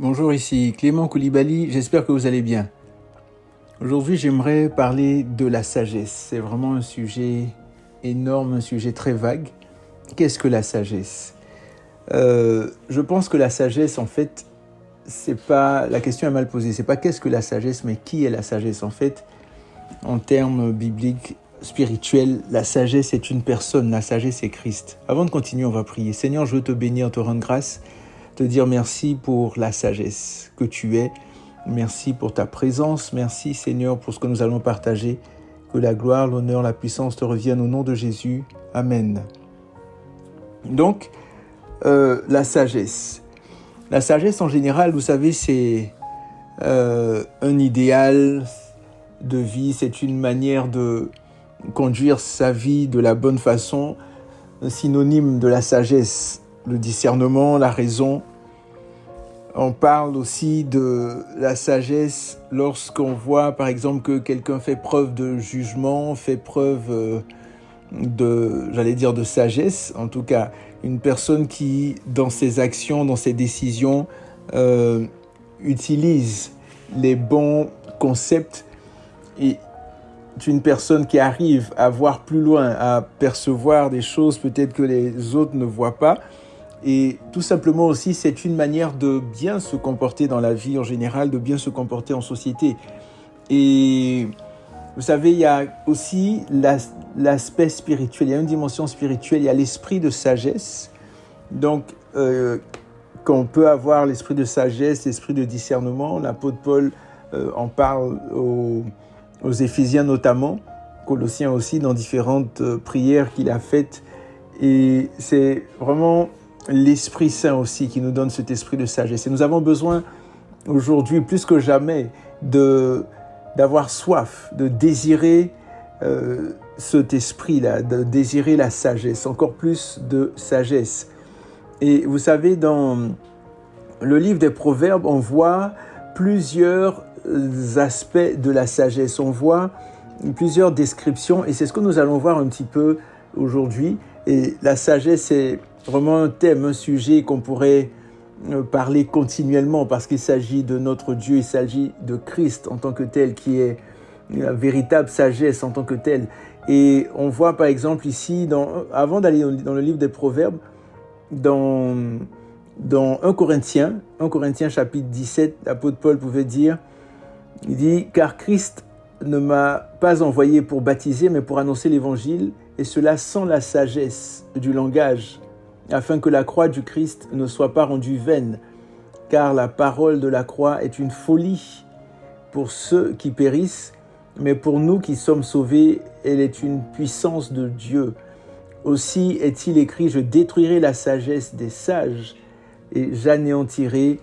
Bonjour, ici Clément Koulibaly, j'espère que vous allez bien. Aujourd'hui, j'aimerais parler de la sagesse. C'est vraiment un sujet énorme, un sujet très vague. Qu'est-ce que la sagesse ? Je pense que la sagesse, en fait, c'est pas... La question est mal posée. C'est pas qu'est-ce que la sagesse, mais qui est la sagesse ? En fait, en termes bibliques, spirituels, la sagesse est une personne, la sagesse est Christ. Avant de continuer, on va prier. Seigneur, je veux te bénir, te rendre grâce, te dire merci pour la sagesse que tu es. Merci pour ta présence. Merci Seigneur pour ce que nous allons partager. Que la gloire, l'honneur, la puissance te reviennent au nom de Jésus. Amen. Donc, la sagesse. La sagesse en général, vous savez, c'est un idéal de vie. C'est une manière de conduire sa vie de la bonne façon. Un synonyme de la sagesse, le discernement, la raison. On parle aussi de la sagesse lorsqu'on voit, par exemple, que quelqu'un fait preuve de jugement, fait preuve de sagesse. En tout cas, une personne qui, dans ses actions, dans ses décisions, utilise les bons concepts et une personne qui arrive à voir plus loin, à percevoir des choses peut-être que les autres ne voient pas. Et tout simplement aussi, c'est une manière de bien se comporter dans la vie en général, de bien se comporter en société. Et vous savez, il y a aussi l'aspect spirituel, il y a une dimension spirituelle, il y a l'esprit de sagesse. Donc, qu'on peut avoir l'esprit de sagesse, l'esprit de discernement. L'apôtre Paul en parle aux Éphésiens notamment, Colossiens aussi, dans différentes prières qu'il a faites. Et c'est vraiment l'Esprit Saint aussi qui nous donne cet esprit de sagesse. Et nous avons besoin aujourd'hui, plus que jamais, d'avoir soif, de désirer cet esprit-là, de désirer la sagesse, encore plus de sagesse. Et vous savez, dans le livre des Proverbes, on voit plusieurs aspects de la sagesse. On voit plusieurs descriptions et c'est ce que nous allons voir un petit peu aujourd'hui. Et la sagesse, c'est vraiment un thème, un sujet qu'on pourrait parler continuellement parce qu'il s'agit de notre Dieu, il s'agit de Christ en tant que tel, qui est la véritable sagesse en tant que tel. Et on voit par exemple ici, avant d'aller dans le livre des Proverbes, dans 1 Corinthiens chapitre 17, l'apôtre Paul pouvait dire, il dit « Car Christ ne m'a pas envoyé pour baptiser, mais pour annoncer l'évangile, et cela sans la sagesse du langage, afin que la croix du Christ ne soit pas rendue vaine, car la parole de la croix est une folie pour ceux qui périssent, mais pour nous qui sommes sauvés, elle est une puissance de Dieu. Aussi est-il écrit, je détruirai la sagesse des sages et j'anéantirai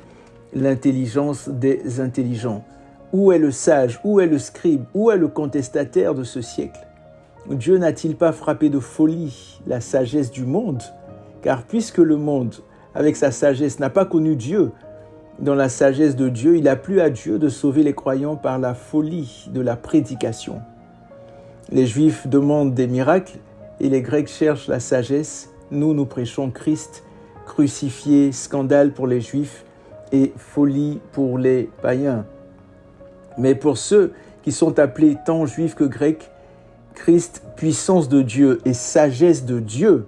l'intelligence des intelligents. Où est le sage? Où est le scribe? Où est le contestataire de ce siècle? Dieu n'a-t-il pas frappé de folie la sagesse du monde? Car puisque le monde, avec sa sagesse, n'a pas connu Dieu, dans la sagesse de Dieu, il a plu à Dieu de sauver les croyants par la folie de la prédication. Les Juifs demandent des miracles et les Grecs cherchent la sagesse. Nous prêchons Christ crucifié, scandale pour les Juifs et folie pour les païens. Mais pour ceux qui sont appelés tant Juifs que Grecs, Christ, puissance de Dieu et sagesse de Dieu.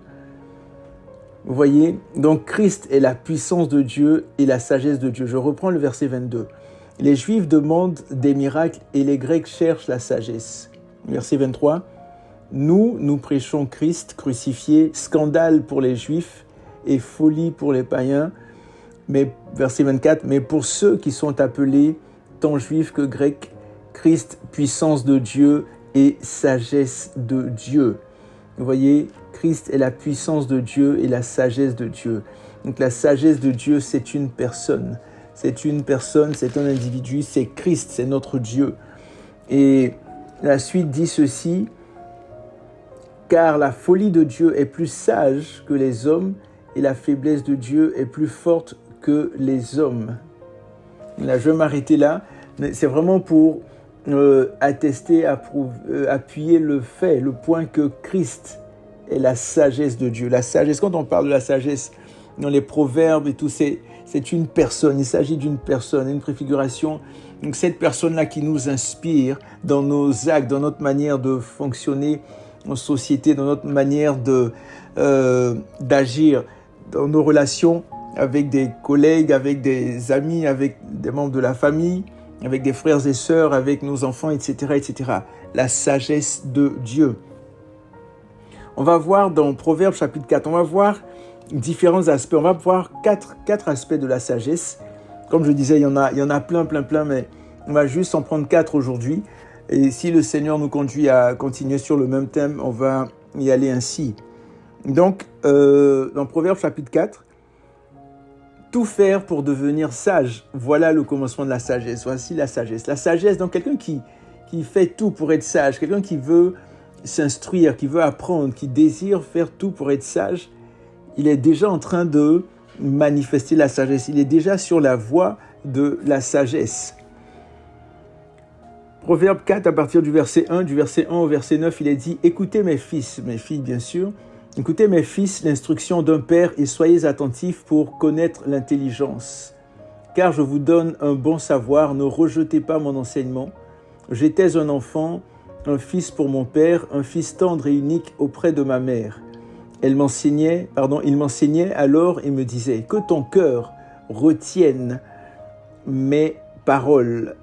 Vous voyez, donc Christ est la puissance de Dieu et la sagesse de Dieu. Je reprends le verset 22. Les Juifs demandent des miracles et les Grecs cherchent la sagesse. Verset 23. Nous prêchons Christ crucifié, scandale pour les Juifs et folie pour les païens. Mais, verset 24. Mais pour ceux qui sont appelés tant Juifs que Grecs, Christ, puissance de Dieu et sagesse de Dieu. Vous voyez, Christ est la puissance de Dieu et la sagesse de Dieu. Donc la sagesse de Dieu, c'est une personne. C'est une personne, c'est un individu, c'est Christ, c'est notre Dieu. Et la suite dit ceci, car la folie de Dieu est plus sage que les hommes et la faiblesse de Dieu est plus forte que les hommes. Là, je vais m'arrêter là. C'est vraiment pour attester, appuyer le fait, le point que Christ est la sagesse de Dieu. La sagesse, quand on parle de la sagesse dans les proverbes et tout, c'est c'est une personne, il s'agit d'une personne, une préfiguration. Donc cette personne-là qui nous inspire dans nos actes, dans notre manière de fonctionner en société, dans notre manière d'agir, dans nos relations avec des collègues, avec des amis, avec des membres de la famille, avec des frères et sœurs, avec nos enfants, etc., etc. La sagesse de Dieu. On va voir dans Proverbes chapitre 4, on va voir différents aspects. On va voir quatre aspects de la sagesse. Comme je disais, il y en a plein, mais on va juste en prendre 4 aujourd'hui. Et si le Seigneur nous conduit à continuer sur le même thème, on va y aller ainsi. Donc, dans Proverbes chapitre 4, tout faire pour devenir sage. Voilà le commencement de la sagesse. Voici la sagesse. La sagesse, donc quelqu'un qui fait tout pour être sage, quelqu'un qui veut s'instruire, qui veut apprendre, qui désire faire tout pour être sage, il est déjà en train de manifester la sagesse. Il est déjà sur la voie de la sagesse. Proverbe 4, à partir du verset 1 au verset 9, il est dit « Écoutez mes fils, mes filles bien sûr, écoutez mes fils l'instruction d'un père et soyez attentifs pour connaître l'intelligence. Car je vous donne un bon savoir, ne rejetez pas mon enseignement. J'étais un enfant, un fils pour mon père, un fils tendre et unique auprès de ma mère. Il m'enseignait alors et me disait « Que ton cœur retienne mes paroles.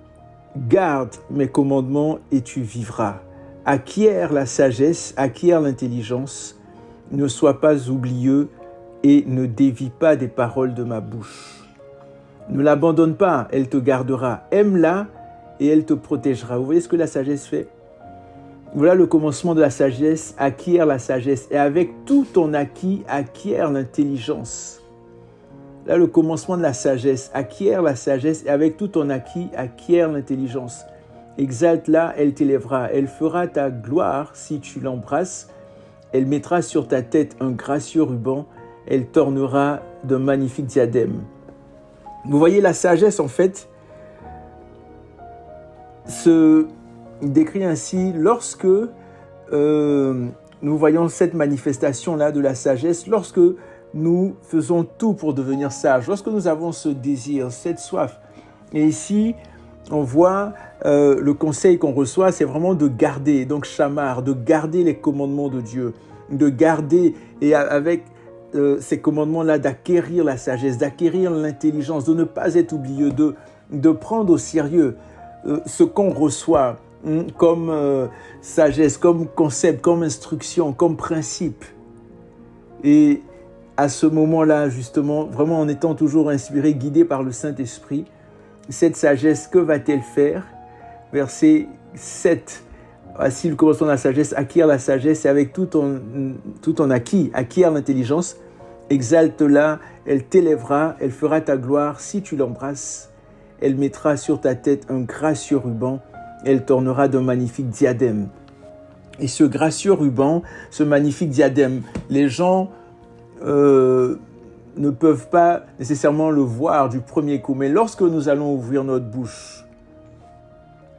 Garde mes commandements et tu vivras. Acquiert la sagesse, acquiert l'intelligence. Ne sois pas oublieux et ne dévie pas des paroles de ma bouche. Ne l'abandonne pas, elle te gardera. Aime-la et elle te protégera. » Vous voyez ce que la sagesse fait? Voilà le commencement de la sagesse, acquiert la sagesse. Et avec tout ton acquis, acquiert l'intelligence. Là, le commencement de la sagesse, acquiert la sagesse et avec tout ton acquis, acquiert l'intelligence. Exalte-la, elle t'élèvera, elle fera ta gloire si tu l'embrasses. Elle mettra sur ta tête un gracieux ruban, elle t'ornera d'un magnifique diadème. Vous voyez, la sagesse, en fait, se décrit ainsi lorsque nous voyons cette manifestation-là de la sagesse, lorsque nous faisons tout pour devenir sages, lorsque nous avons ce désir, cette soif. Et ici, on voit le conseil qu'on reçoit, c'est vraiment de garder, donc shamar, de garder les commandements de Dieu, de garder, et avec ces commandements-là, d'acquérir la sagesse, d'acquérir l'intelligence, de ne pas être oublieux, de prendre au sérieux ce qu'on reçoit comme sagesse, comme concept, comme instruction, comme principe. Et à ce moment-là, justement, vraiment en étant toujours inspiré, guidé par le Saint-Esprit, cette sagesse, que va-t-elle faire? Verset 7. Voici le commencement de la sagesse, acquiert la sagesse et avec tout ton acquis, acquiert l'intelligence, exalte-la, elle t'élèvera, elle fera ta gloire si tu l'embrasses. Elle mettra sur ta tête un gracieux ruban, elle t'ornera d'un magnifique diadème. Et ce gracieux ruban, ce magnifique diadème, les gens ne peuvent pas nécessairement le voir du premier coup, mais lorsque nous allons ouvrir notre bouche,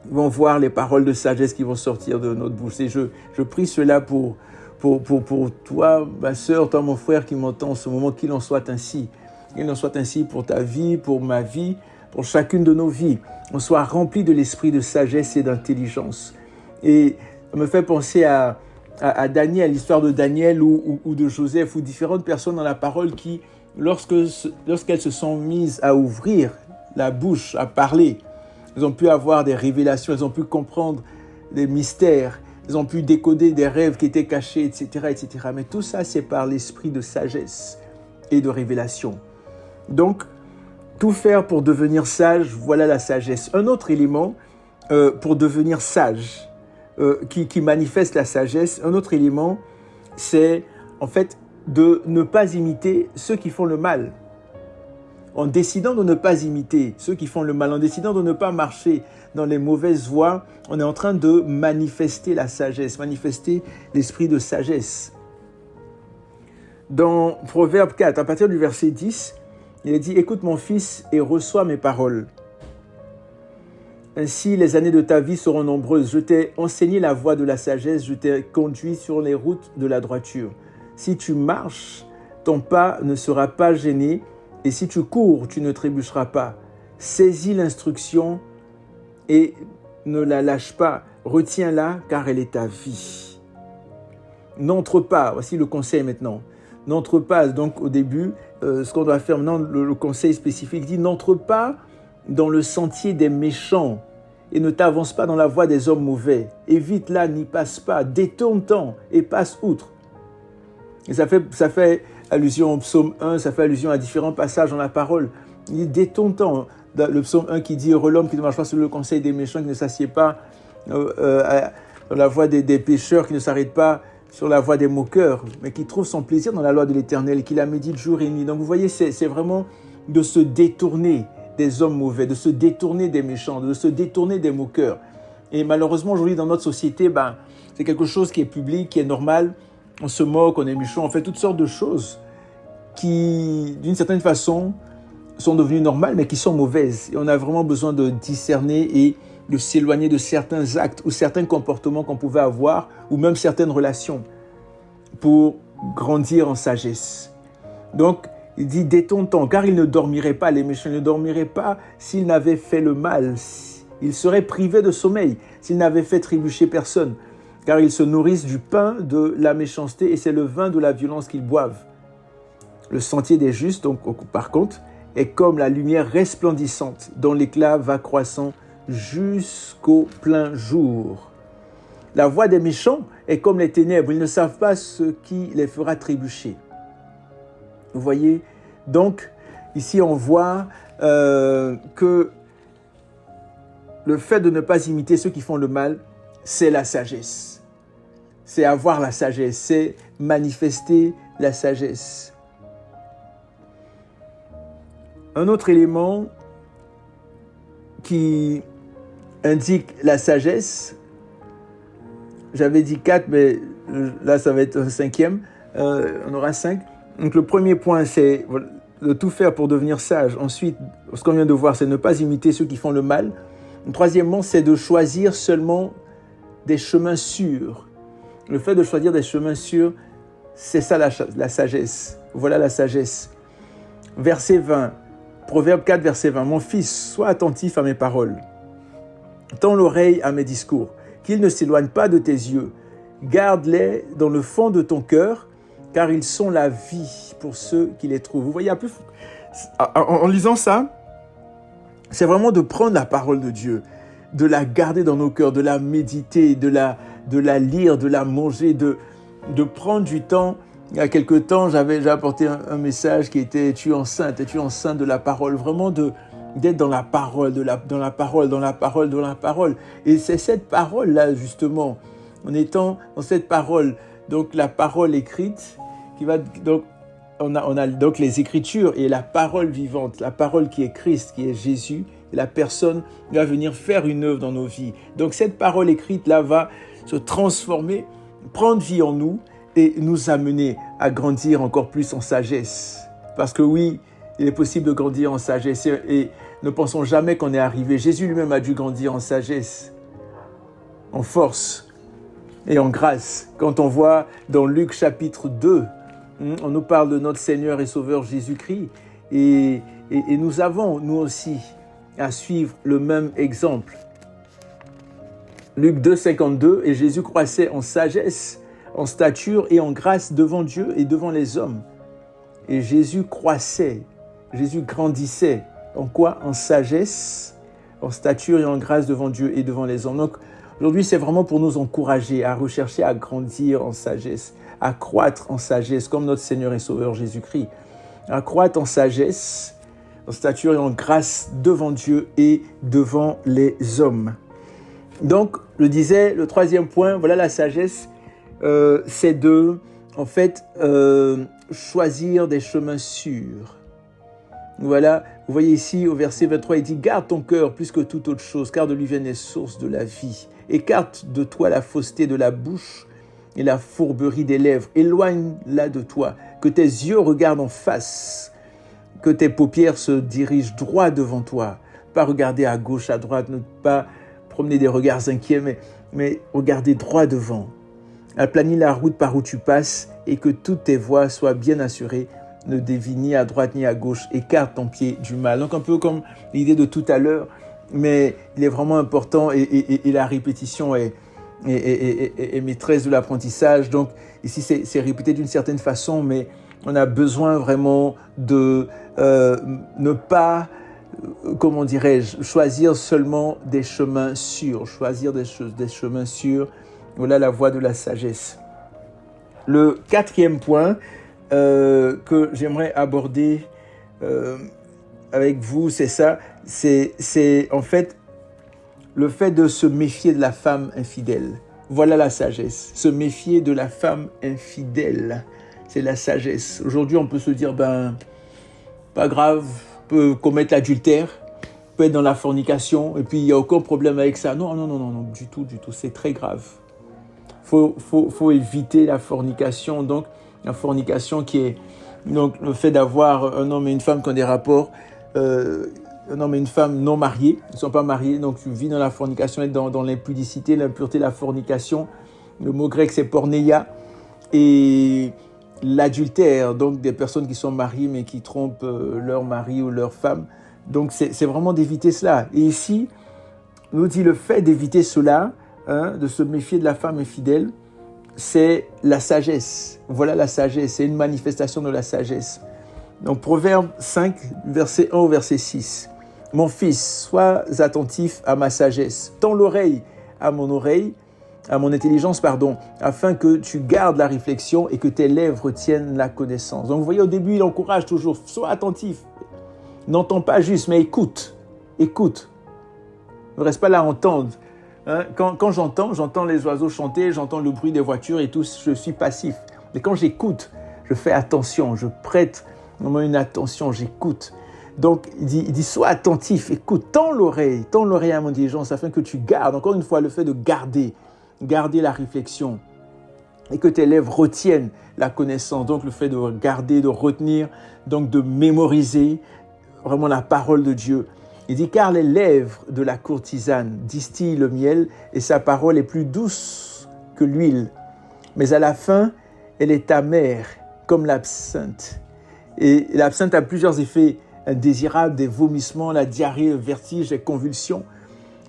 ils vont voir les paroles de sagesse qui vont sortir de notre bouche. Et je prie cela pour toi, ma sœur, toi, mon frère qui m'entend en ce moment, qu'il en soit ainsi. Qu'il en soit ainsi pour ta vie, pour ma vie, pour chacune de nos vies. On soit rempli de l'esprit de sagesse et d'intelligence. Et ça me fait penser à Daniel, l'histoire de Daniel ou de Joseph, ou différentes personnes dans la parole qui, lorsqu'elles se sont mises à ouvrir la bouche, à parler, elles ont pu avoir des révélations, elles ont pu comprendre des mystères, elles ont pu décoder des rêves qui étaient cachés, etc., etc. Mais tout ça, c'est par l'esprit de sagesse et de révélation. Donc, tout faire pour devenir sage, voilà la sagesse. Un autre élément pour devenir sage, qui manifeste la sagesse, un autre élément, c'est en fait de ne pas imiter ceux qui font le mal. En décidant de ne pas imiter ceux qui font le mal, en décidant de ne pas marcher dans les mauvaises voies, on est en train de manifester la sagesse, manifester l'esprit de sagesse. Dans Proverbe 4, à partir du verset 10, il est dit « Écoute mon fils et reçois mes paroles. Ainsi les années de ta vie seront nombreuses. Je t'ai enseigné la voie de la sagesse, je t'ai conduit sur les routes de la droiture. Si tu marches, ton pas ne sera pas gêné Et si tu cours, tu ne trébucheras pas. Saisis l'instruction et ne la lâche pas. Retiens-la car elle est ta vie. N'entre pas, voici le conseil maintenant. N'entre pas, donc au début, ce qu'on doit faire maintenant, le conseil spécifique dit, n'entre pas dans le sentier des méchants et ne t'avance pas dans la voie des hommes mauvais. Évite-la, n'y passe pas, détourne-t'en et passe outre. Et ça fait allusion au psaume 1, ça fait allusion à différents passages dans la parole. Il dit détourne-t'en. Le psaume 1 qui dit heureux l'homme qui ne marche pas sur le conseil des méchants, qui ne s'assied pas dans la voie des pécheurs, qui ne s'arrête pas sur la voie des moqueurs, mais qui trouve son plaisir dans la loi de l'Éternel, qui la médite jour et nuit. Donc vous voyez, c'est vraiment de se détourner des hommes mauvais, de se détourner des méchants, de se détourner des moqueurs. Et malheureusement, aujourd'hui, dans notre société, c'est quelque chose qui est public, qui est normal. On se moque, on est méchant, on fait toutes sortes de choses qui, d'une certaine façon, sont devenues normales, mais qui sont mauvaises. Et on a vraiment besoin de discerner et de s'éloigner de certains actes ou certains comportements qu'on pouvait avoir, ou même certaines relations, pour grandir en sagesse. Donc, il dit, détourne-t'en, car ils ne dormiraient pas, les méchants ne dormiraient pas s'ils n'avaient fait le mal. Ils seraient privés de sommeil s'ils n'avaient fait trébucher personne, car ils se nourrissent du pain de la méchanceté et c'est le vin de la violence qu'ils boivent. Le sentier des justes, donc, par contre, est comme la lumière resplendissante dont l'éclat va croissant jusqu'au plein jour. La voie des méchants est comme les ténèbres, ils ne savent pas ce qui les fera trébucher. Vous voyez, donc ici on voit que le fait de ne pas imiter ceux qui font le mal, c'est la sagesse. C'est avoir la sagesse, c'est manifester la sagesse. Un autre élément qui indique la sagesse, j'avais dit 4, mais là ça va être un 5e, on aura 5. Donc le premier point, c'est de tout faire pour devenir sage. Ensuite, ce qu'on vient de voir, c'est de ne pas imiter ceux qui font le mal. Troisièmement, c'est de choisir seulement des chemins sûrs. Le fait de choisir des chemins sûrs, c'est ça la sagesse. Voilà la sagesse. Verset 20, Proverbe 4, verset 20. Mon fils, sois attentif à mes paroles. Tends l'oreille à mes discours, qu'ils ne s'éloignent pas de tes yeux. Garde-les dans le fond de ton cœur, car ils sont la vie pour ceux qui les trouvent. Vous voyez, en lisant ça, c'est vraiment de prendre la parole de Dieu, de la garder dans nos cœurs, de la méditer, de la lire, de la manger, de prendre du temps. Il y a quelque temps, j'ai apporté un message qui était « Es-tu enceinte de la parole ?» Vraiment d'être dans la parole, dans la parole. Et c'est cette parole-là, justement, en étant dans cette parole, donc la parole écrite, qui va... Donc, on a donc les Écritures et la parole vivante, la parole qui est Christ, qui est Jésus, et la personne va venir faire une œuvre dans nos vies. Donc cette parole écrite-là va se transformer, prendre vie en nous et nous amener à grandir encore plus en sagesse. Parce que oui, il est possible de grandir en sagesse et ne pensons jamais qu'on est arrivé. Jésus lui-même a dû grandir en sagesse, en force et en grâce. Quand on voit dans Luc chapitre 2, on nous parle de notre Seigneur et Sauveur Jésus-Christ et nous avons, nous aussi, à suivre le même exemple. Luc 2, 52, et Jésus croissait en sagesse, en stature et en grâce devant Dieu et devant les hommes. Et Jésus croissait, Jésus grandissait. En quoi? En sagesse, en stature et en grâce devant Dieu et devant les hommes. Donc aujourd'hui, c'est vraiment pour nous encourager à rechercher à grandir en sagesse, à croître en sagesse, comme notre Seigneur et Sauveur Jésus-Christ. À croître en sagesse, en stature et en grâce devant Dieu et devant les hommes. Donc, je disais, le troisième point, voilà la sagesse, c'est de, en fait, choisir des chemins sûrs. Voilà, vous voyez ici au verset 23, il dit « Garde ton cœur plus que toute autre chose, car de lui viennent les sources de la vie. Écarte de toi la fausseté de la bouche et la fourberie des lèvres. Éloigne-la de toi, que tes yeux regardent en face, que tes paupières se dirigent droit devant toi. Pas regarder à gauche, à droite, ne pas promener des regards inquiets, mais regarder droit devant. Aplanis la route par où tu passes et que toutes tes voies soient bien assurées. ne dévie ni à droite ni à gauche, écarte ton pied du mal. Donc un peu comme l'idée de tout à l'heure, mais il est vraiment important et la répétition est maîtresse de l'apprentissage. Donc ici c'est répété d'une certaine façon, mais on a besoin vraiment de ne pas, comment dirais-je, choisir seulement des chemins sûrs, choisir des chemins sûrs. Voilà la voie de la sagesse. Le quatrième point que j'aimerais aborder avec vous, c'est ça, c'est en fait le fait de se méfier de la femme infidèle. Voilà la sagesse, se méfier de la femme infidèle, c'est la sagesse. Aujourd'hui, on peut se dire, pas grave, on peut commettre l'adultère, on peut être dans la fornication, et puis il n'y a aucun problème avec ça. Non, du tout, c'est très grave. Faut éviter la fornication, donc la fornication qui est donc le fait d'avoir un homme et une femme qui ont des rapports, un homme et une femme non mariés, ils ne sont pas mariés, donc tu vis dans la fornication, et dans l'impudicité, l'impureté, la fornication. Le mot grec c'est porneia, et l'adultère, donc des personnes qui sont mariées mais qui trompent leur mari ou leur femme. Donc c'est vraiment d'éviter cela. Et ici, on nous dit le fait d'éviter cela, de se méfier de la femme infidèle, c'est la sagesse. Voilà la sagesse, c'est une manifestation de la sagesse. Donc Proverbe 5, verset 1 au verset 6. « Mon fils, sois attentif à ma sagesse, tends l'oreille à mon intelligence, afin que tu gardes la réflexion et que tes lèvres retiennent la connaissance. » Donc vous voyez, au début, il encourage toujours, sois attentif. N'entends pas juste, mais écoute. Ne reste pas là à entendre. Quand j'entends les oiseaux chanter, j'entends le bruit des voitures et tout, je suis passif. Mais quand j'écoute, je fais attention, je prête vraiment une attention, j'écoute. Donc, il dit, sois attentif, écoute, tends l'oreille à mon intelligence, afin que tu gardes, encore une fois, le fait de garder la réflexion, et que tes lèvres retiennent la connaissance. Donc, le fait de garder, de retenir, donc de mémoriser vraiment la parole de Dieu. Il dit, car les lèvres de la courtisane distillent le miel, et sa parole est plus douce que l'huile. Mais à la fin, elle est amère comme l'absinthe. Et l'absinthe a plusieurs effets indésirables, des vomissements, la diarrhée, le vertige, les convulsions.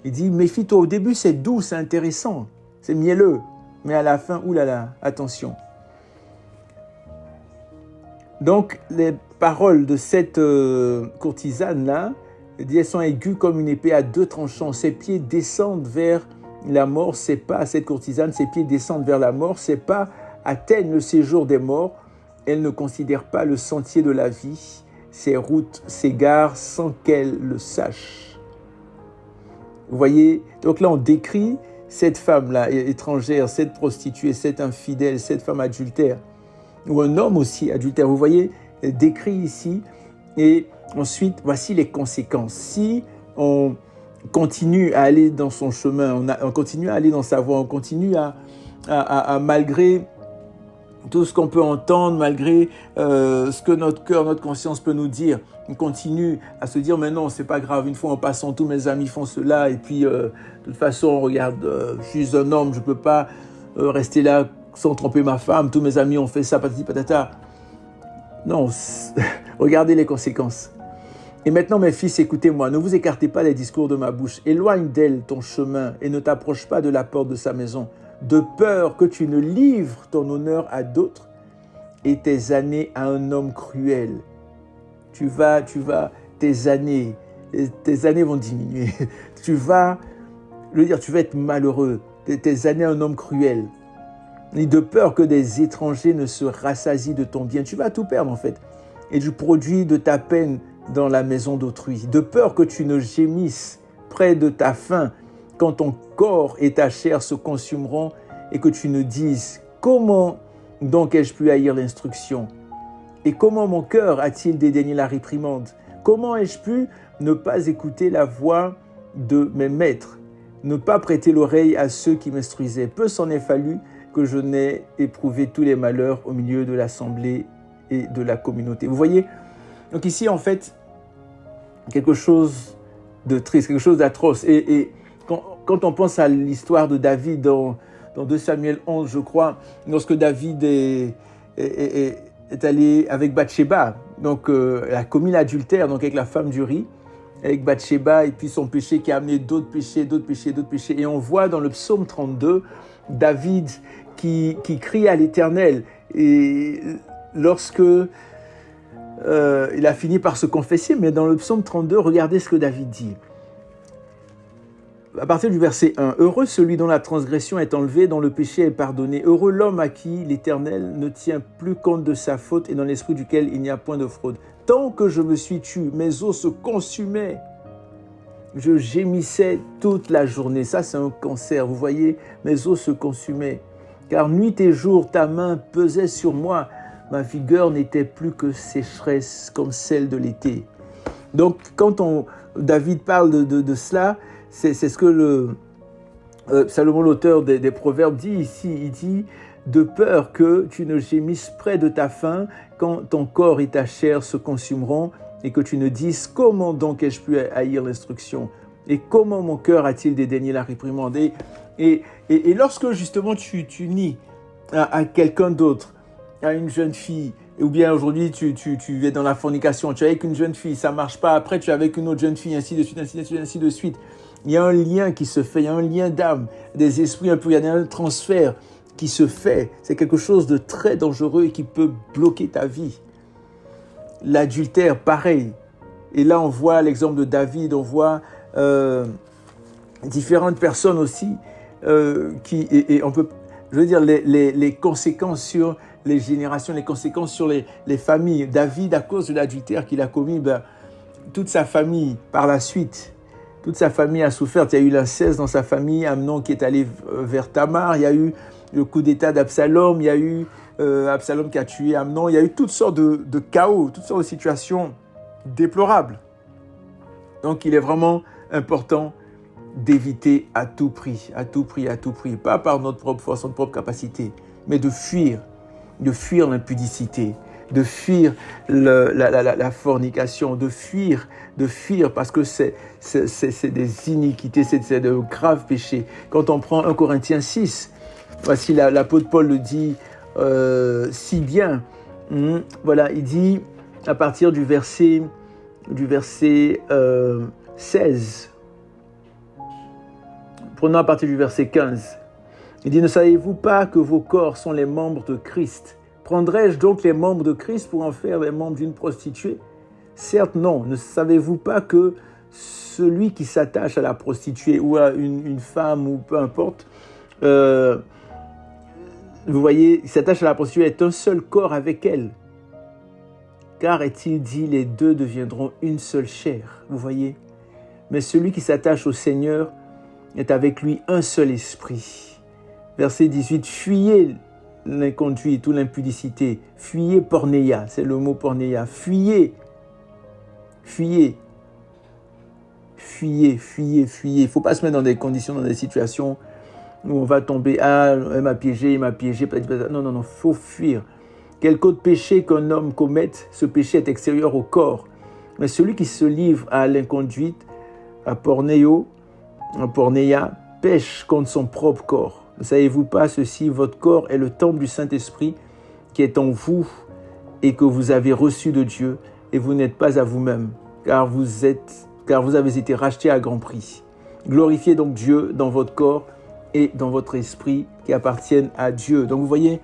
Il dit, méfie-toi, au début c'est doux, c'est intéressant, c'est mielleux, mais à la fin, oulala, attention. Donc, les paroles de cette courtisane-là, elles sont aiguës comme une épée à deux tranchants. Ses pieds descendent vers la mort, ses pas, cette courtisane, ses pieds descendent vers la mort, ses pas atteignent le séjour des morts. Elle ne considère pas le sentier de la vie. Ses routes s'égarent sans qu'elle le sache. Vous voyez, donc là on décrit cette femme-là étrangère, cette prostituée, cette infidèle, cette femme adultère, ou un homme aussi adultère. Vous voyez, décrit ici. Et ensuite, voici les conséquences. Si on continue à aller dans son chemin, on continue à aller dans sa voie, on continue à malgré tout ce qu'on peut entendre, malgré ce que notre cœur, notre conscience peut nous dire, on continue à se dire, mais non, c'est pas grave, une fois en passant, tous mes amis font cela, et puis de toute façon, regarde, je suis un homme, je peux pas rester là sans tromper ma femme, tous mes amis ont fait ça, patati patata. Non, regardez les conséquences. Et maintenant, mes fils, écoutez-moi, ne vous écartez pas des discours de ma bouche, éloigne d'elle ton chemin et ne t'approche pas de la porte de sa maison, de peur que tu ne livres ton honneur à d'autres et tes années à un homme cruel. Tes années vont diminuer. Tu vas être malheureux, tes années à un homme cruel. Et de peur que des étrangers ne se rassasient de ton bien. Tu vas tout perdre en fait. Et du produit de ta peine dans la maison d'autrui. De peur que tu ne gémisses près de ta faim quand ton corps et ta chair se consumeront et que tu ne dises « Comment donc ai-je pu haïr l'instruction ? Et comment mon cœur a-t-il dédaigné la réprimande ? Comment ai-je pu ne pas écouter la voix de mes maîtres, ne pas prêter l'oreille à ceux qui m'instruisaient ? Peu s'en est fallu que je n'ai éprouvé tous les malheurs au milieu de l'assemblée et de la communauté. » Vous voyez ? Donc ici, en fait, quelque chose de triste, quelque chose d'atroce. Et quand on pense à l'histoire de David dans 2 Samuel 11, je crois, lorsque David est est allé avec Bathsheba, donc elle a commis l'adultère donc avec la femme d'Uri, avec Bathsheba, et puis son péché qui a amené d'autres péchés. Et on voit dans le psaume 32, David qui crie à l'Éternel. Et lorsque il a fini par se confesser, mais dans le psaume 32, regardez ce que David dit. À partir du verset 1, « Heureux celui dont la transgression est enlevée, dont le péché est pardonné. Heureux l'homme à qui l'Éternel ne tient plus compte de sa faute et dans l'esprit duquel il n'y a point de fraude. Tant que je me suis tu, mes os se consumaient. Je gémissais toute la journée. » Ça, c'est un cancer. Vous voyez, mes os se consumaient. « Car nuit et jour, ta main pesait sur moi. Ma vigueur n'était plus que sécheresse comme celle de l'été. » Donc, quand David parle de cela, c'est ce que Salomon, l'auteur des Proverbes, dit ici. Il dit « De peur que tu ne gémisses près de ta faim quand ton corps et ta chair se consumeront et que tu ne dises « Comment donc ai-je pu haïr l'instruction et comment mon cœur a-t-il dédaigné la réprimande ?» Et lorsque justement tu nies à quelqu'un d'autre, à une jeune fille, ou bien aujourd'hui tu es dans la fornication, tu es avec une jeune fille, ça ne marche pas, après tu es avec une autre jeune fille, ainsi de suite, ainsi de suite. Il y a un lien qui se fait, il y a un lien d'âme, des esprits un peu, il y a un transfert qui se fait. C'est quelque chose de très dangereux et qui peut bloquer ta vie. L'adultère, pareil. Et là, on voit l'exemple de David, on voit différentes personnes aussi et on peut, je veux dire, les conséquences sur les générations, les conséquences sur les familles. David, à cause de l'adultère qu'il a commis, toute sa famille, par la suite, toute sa famille a souffert. Il y a eu l'inceste dans sa famille, Amnon qui est allé vers Tamar, il y a eu le coup d'état d'Absalom, il y a eu Absalom qui a tué Amnon, il y a eu toutes sortes de chaos, toutes sortes de situations déplorables. Donc il est vraiment important d'éviter à tout prix, pas par notre propre force, notre propre capacité, mais de fuir l'impudicité, de fuir la fornication, de fuir parce que c'est des iniquités, c'est de graves péchés. Quand on prend 1 Corinthiens 6, voici l'apôtre Paul le dit si bien. Voilà, il dit à partir du verset 16, prenons à partir du verset 15. Il dit « Ne savez-vous pas que vos corps sont les membres de Christ ? Prendrais-je donc les membres de Christ pour en faire les membres d'une prostituée ? Certes, non. Ne savez-vous pas que celui qui s'attache à la prostituée ou à une femme ou peu importe, vous voyez, il s'attache à la prostituée, est un seul corps avec elle. Car est-il dit, les deux deviendront une seule chair. » Vous voyez ? Mais celui qui s'attache au Seigneur est avec lui un seul esprit. Verset 18, fuyez l'inconduite ou l'impudicité, fuyez porneia, c'est le mot porneia, fuyez. Il ne faut pas se mettre dans des conditions, dans des situations où on va tomber, elle m'a piégé, non, il faut fuir. Quelque autre péché qu'un homme commette, ce péché est extérieur au corps. Mais celui qui se livre à l'inconduite, à porneia, pêche contre son propre corps. Ne savez-vous pas ceci, votre corps est le temple du Saint-Esprit qui est en vous et que vous avez reçu de Dieu et vous n'êtes pas à vous-même, car vous avez été rachetés à grand prix. Glorifiez donc Dieu dans votre corps et dans votre esprit qui appartiennent à Dieu. Donc vous voyez,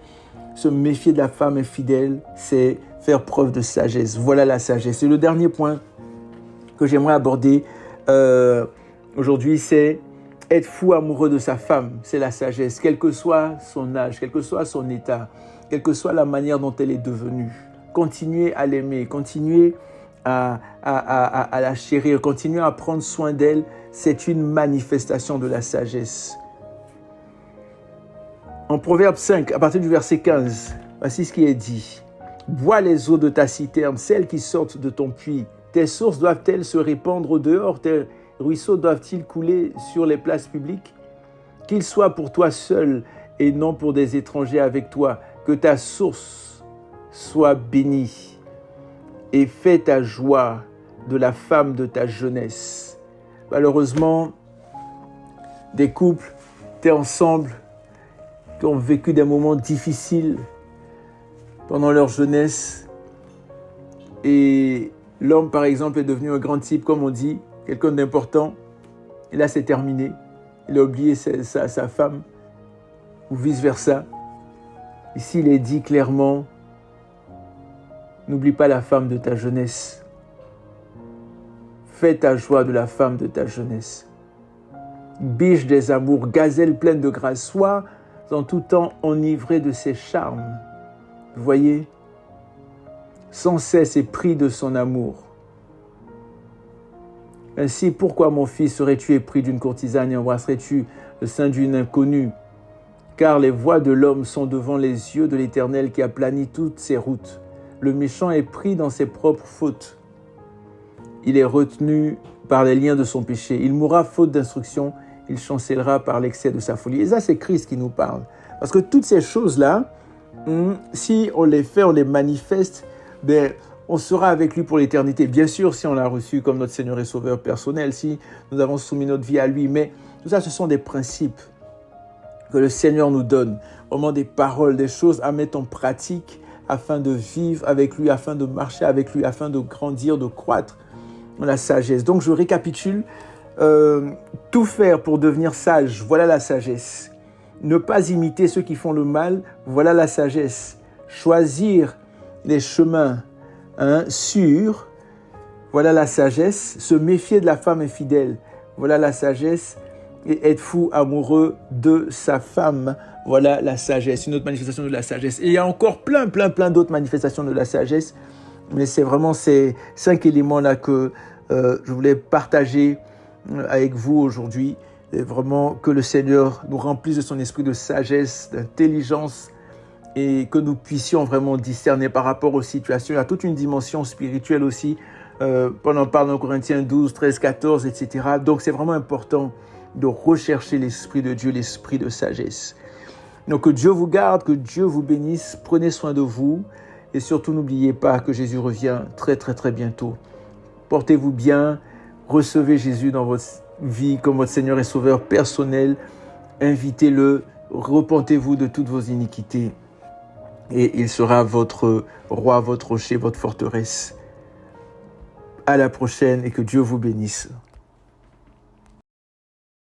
se méfier de la femme infidèle, c'est faire preuve de sagesse. Voilà la sagesse. Et le dernier point que j'aimerais aborder aujourd'hui, c'est être fou amoureux de sa femme. C'est la sagesse, quel que soit son âge, quel que soit son état, quelle que soit la manière dont elle est devenue. Continuez à l'aimer, continuez à la chérir, continuez à prendre soin d'elle. C'est une manifestation de la sagesse. En Proverbe 5, à partir du verset 15, voici ce qui est dit. « Bois les eaux de ta citerne, celles qui sortent de ton puits. Tes sources doivent-elles se répandre au dehors? Tes ruisseaux doivent-ils couler sur les places publiques? Qu'ils soient pour toi seul et non pour des étrangers avec toi. Que ta source soit bénie et fais ta joie de la femme de ta jeunesse. » Malheureusement, des couples étaient ensemble, qui ont vécu des moments difficiles, pendant leur jeunesse. Et l'homme, par exemple, est devenu un grand type, comme on dit, quelqu'un d'important. Et là, c'est terminé. Il a oublié sa femme, ou vice-versa. Ici, il est dit clairement, n'oublie pas la femme de ta jeunesse. Fais ta joie de la femme de ta jeunesse. Biche des amours, gazelle pleine de grâce, sois en tout temps enivré de ses charmes. Vous voyez, sans cesse épris de son amour. Ainsi, pourquoi, mon fils, serais-tu épris d'une courtisane et embrasserais-tu le sein d'une inconnue? Car les voies de l'homme sont devant les yeux de l'Éternel qui aplanit toutes ses routes. Le méchant est pris dans ses propres fautes. Il est retenu par les liens de son péché. Il mourra faute d'instruction. Il chancellera par l'excès de sa folie. Et ça, c'est Christ qui nous parle. Parce que toutes ces choses-là, si on les fait, on les manifeste, on sera avec lui pour l'éternité. Bien sûr, si on l'a reçu comme notre Seigneur et Sauveur personnel, si nous avons soumis notre vie à lui. Mais tout ça, ce sont des principes que le Seigneur nous donne. Vraiment des paroles, des choses à mettre en pratique afin de vivre avec lui, afin de marcher avec lui, afin de grandir, de croître dans la sagesse. Donc, je récapitule. Tout faire pour devenir sage, voilà la sagesse. Ne pas imiter ceux qui font le mal, voilà la sagesse. Choisir les chemins sûrs, voilà la sagesse. Se méfier de la femme infidèle, voilà la sagesse. Et être fou amoureux de sa femme, voilà la sagesse. Une autre manifestation de la sagesse. Et il y a encore plein d'autres manifestations de la sagesse. Mais c'est vraiment ces 5 éléments-là que je voulais partager avec vous aujourd'hui. Et vraiment que le Seigneur nous remplisse de son esprit de sagesse, d'intelligence et que nous puissions vraiment discerner par rapport aux situations. Il y a toute une dimension spirituelle aussi. On parle dans Corinthiens 12, 13, 14, etc. Donc c'est vraiment important de rechercher l'Esprit de Dieu, l'Esprit de sagesse. Donc que Dieu vous garde, que Dieu vous bénisse, prenez soin de vous et surtout n'oubliez pas que Jésus revient très bientôt. Portez-vous bien, recevez Jésus dans votre vie comme votre Seigneur et Sauveur personnel, invitez-le, repentez-vous de toutes vos iniquités et il sera votre roi, votre rocher, votre forteresse. À la prochaine et que Dieu vous bénisse.